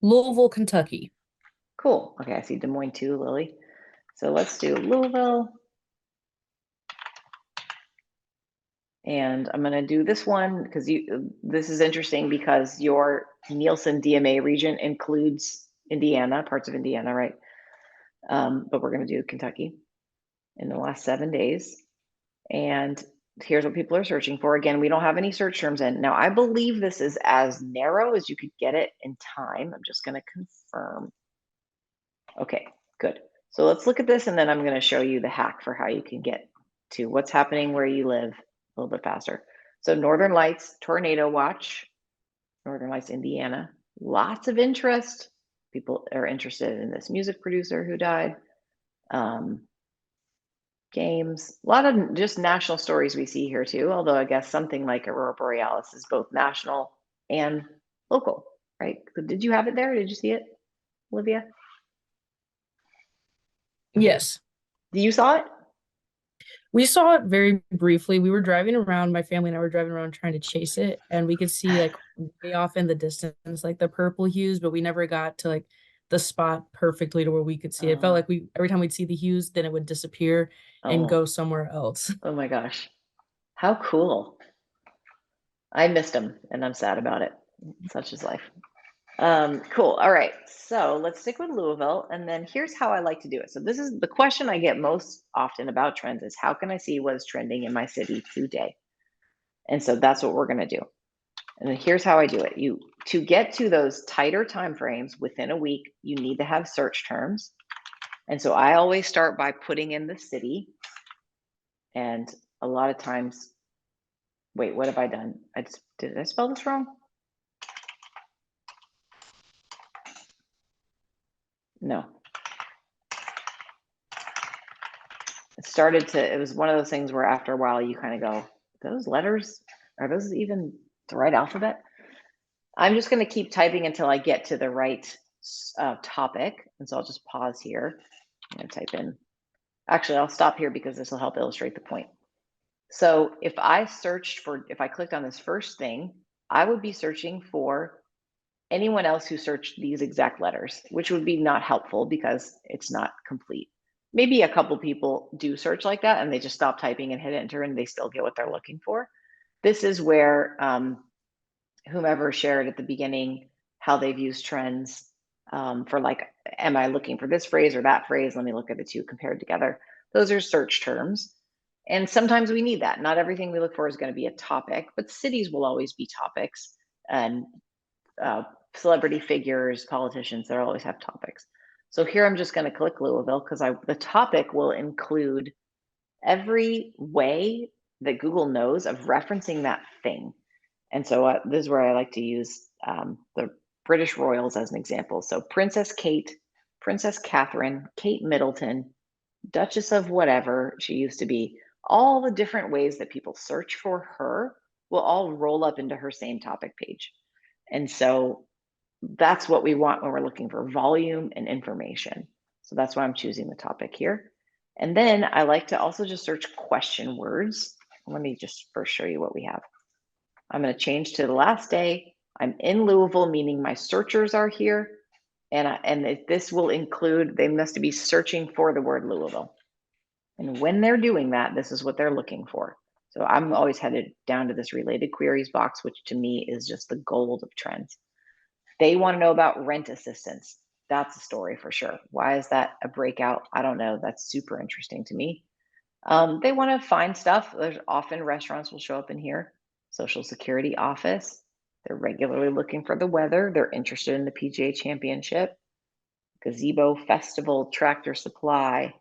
Louisville, Kentucky. Cool. Okay, I see Des Moines too, Lily. So let's do Louisville. And I'm going to do this one because this is interesting because your Nielsen DMA region includes Indiana, parts of Indiana, right? But we're going to do Kentucky in the last 7 days. And here's what people are searching for. Again, we don't have any search terms in. Now, I believe this is as narrow as you could get it in time. I'm just going to confirm. Okay, good. So let's look at this, and then I'm going to show you the hack for how you can get to what's happening where you live a little bit faster. So Northern Lights, tornado watch, Northern Lights, Indiana. Lots of interest. People are interested in this music producer who died. Games, a lot of just national stories we see here too, although I guess something like Aurora Borealis is both national and local, right? Did you have it there? Did you see it, Olivia? Yes. You saw it? We saw it very briefly. We were driving around, my family and I were driving around trying to chase it, and we could see like way off in the distance, like the purple hues, but we never got to like the spot perfectly to where we could see it. It felt like every time we'd see the hues, then it would disappear and go somewhere else. Oh my gosh. How cool. I missed them and I'm sad about it. Such is life. Cool. All right. So let's stick with Louisville. And then here's how I like to do it. So this is the question I get most often about trends is how can I see what is trending in my city today? And so that's what we're going to do. And then here's how I do it. To get to those tighter timeframes within a week, you need to have search terms. And so I always start by putting in the city. And a lot of times, wait, what have I done? Did I spell this wrong? No. It was one of those things where after a while you kind of go, those letters, are those even the right alphabet? I'm just going to keep typing until I get to the right topic. And so I'll just pause here. I'm going to type in. Actually, I'll stop here because this will help illustrate the point. So if I clicked on this first thing, I would be searching for anyone else who searched these exact letters, which would be not helpful because it's not complete. Maybe a couple people do search like that and they just stop typing and hit enter and they still get what they're looking for. This is where whomever shared at the beginning how they've used trends for like, am I looking for this phrase or that phrase? Let me look at the two compared together. Those are search terms. And sometimes we need that. Not everything we look for is going to be a topic, but cities will always be topics. And celebrity figures, politicians, they'll always have topics. So here I'm just going to click Louisville because the topic will include every way that Google knows of referencing that thing. And so this is where I like to use the British royals as an example. So Princess Kate Princess Catherine, Kate Middleton, Duchess of whatever she used to be, all the different ways that people search for her will all roll up into her same topic page. And so that's what we want when we're looking for volume and information. So that's why I'm choosing the topic here. And then I like to also just search question words. Let me just first show you what we have. I'm going to change to the last day. I'm in Louisville, meaning my searchers are here. And this will include, they must be searching for the word Louisville. And when they're doing that, this is what they're looking for. So I'm always headed down to this related queries box, which to me is just the gold of trends. They want to know about rent assistance. That's a story for sure. Why is that a breakout? I don't know. That's super interesting to me. They want to find stuff. There's often restaurants will show up in here. Social Security office. They're regularly looking for the weather. They're interested in the PGA Championship. Gazebo Festival, Tractor Supply.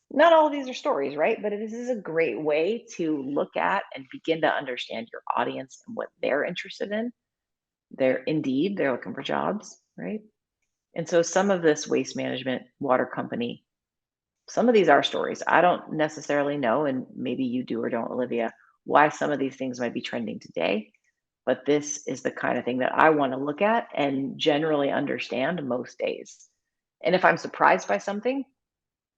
Not all of these are stories, right? But this is a great way to look at and begin to understand your audience and what they're interested in. They're looking for jobs, right? And so some of this waste management, water company, some of these are stories. I don't necessarily know, and maybe you do or don't, Olivia, why some of these things might be trending today. But this is the kind of thing that I want to look at and generally understand most days. And if I'm surprised by something,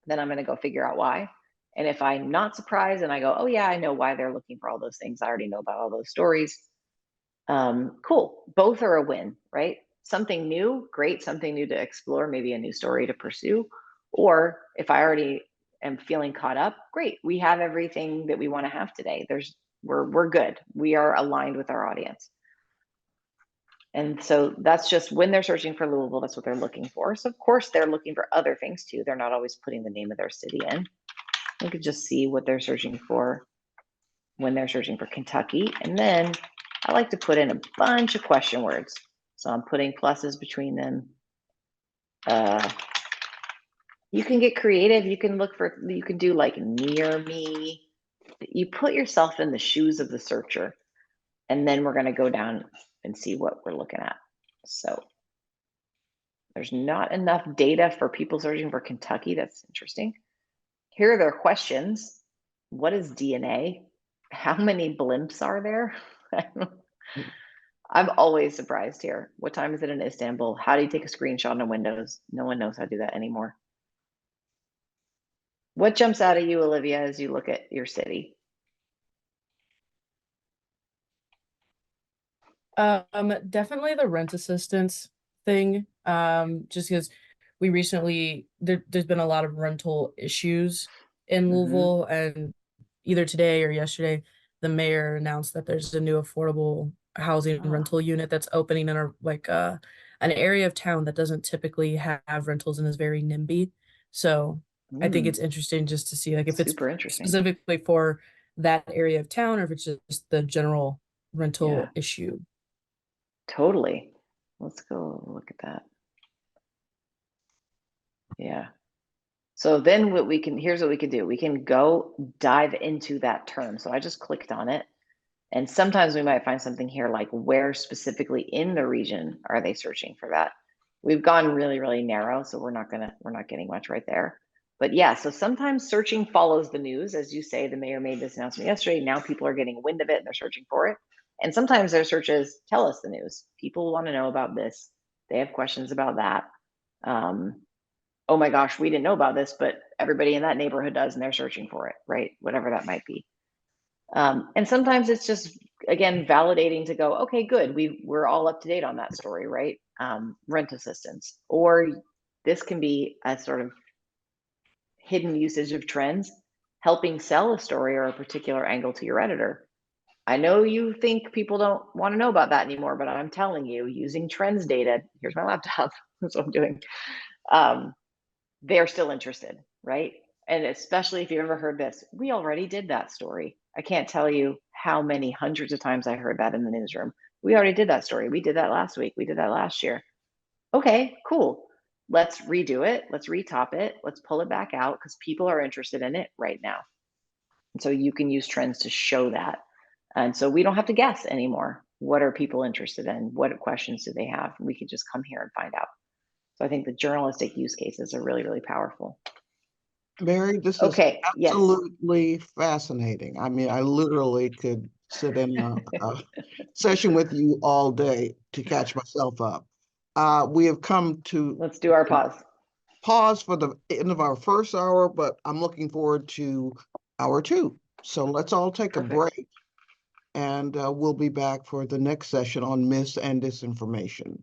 then I'm going to go figure out why. And if I'm not surprised and I go, oh yeah, I know why they're looking for all those things. I already know about all those stories. Cool. Both are a win, right? Something new, great. Something new to explore, maybe a new story to pursue. Or if I already am feeling caught up, great. We have everything that we want to have today. We're good. We are aligned with our audience. And so that's just when they're searching for Louisville, that's what they're looking for. So of course they're looking for other things too. They're not always putting the name of their city in. You could just see what they're searching for when they're searching for Kentucky. And then I like to put in a bunch of question words. So I'm putting pluses between them. You can get creative. You can do like near me. You put yourself in the shoes of the searcher. And then we're going to go down and see what we're looking at. So there's not enough data for people searching for Kentucky. That's interesting. Here are their questions. What is DNA? How many blimps are there? I'm always surprised here. What time is it in Istanbul? How do you take a screenshot on Windows? No one knows how to do that anymore. What jumps out at you, Olivia, as you look at your city? Definitely the rent assistance thing. Just because we recently there's been a lot of rental issues in Louisville, and either today or yesterday, the mayor announced that there's a new affordable housing rental unit that's opening in an area of town that doesn't typically have rentals and is very NIMBY. So I think it's interesting just to see like if it's super interesting specifically for that area of town or if it's just the general rental issue. Totally. Let's go look at that. Yeah. So then here's what we can do. We can go dive into that term. So I just clicked on it. And sometimes we might find something here like where specifically in the region are they searching for that? We've gone really, really narrow, so we're not getting much right there. But yeah, so sometimes searching follows the news. As you say, the mayor made this announcement yesterday. Now people are getting wind of it and they're searching for it. And sometimes their searches tell us the news. People want to know about this. They have questions about that. Oh my gosh, we didn't know about this, but everybody in that neighborhood does, and they're searching for it, right? Whatever that might be. And sometimes it's just, again, validating to go, okay, good. We're all up to date on that story, right? Rent assistance, or this can be a sort of hidden usage of trends, helping sell a story or a particular angle to your editor. I know you think people don't want to know about that anymore, but I'm telling you, using trends data, here's my laptop, that's what I'm doing. They're still interested, right? And especially if you've ever heard this, we already did that story. I can't tell you how many hundreds of times I heard that in the newsroom. We already did that story. We did that last week. We did that last year. Okay, cool. Let's redo it. Let's retop it. Let's pull it back out because people are interested in it right now. And so you can use trends to show that. And so we don't have to guess anymore. What are people interested in? What questions do they have? We can just come here and find out. So I think the journalistic use cases are really, really powerful. Mary, this is Okay, yes. absolutely fascinating. I mean, I literally could sit in a session with you all day to catch myself up. We have come to Let's do our pause for the end of our first hour, but I'm looking forward to hour 2. So let's all take Perfect. a break, and we'll be back for the next session on myths and disinformation.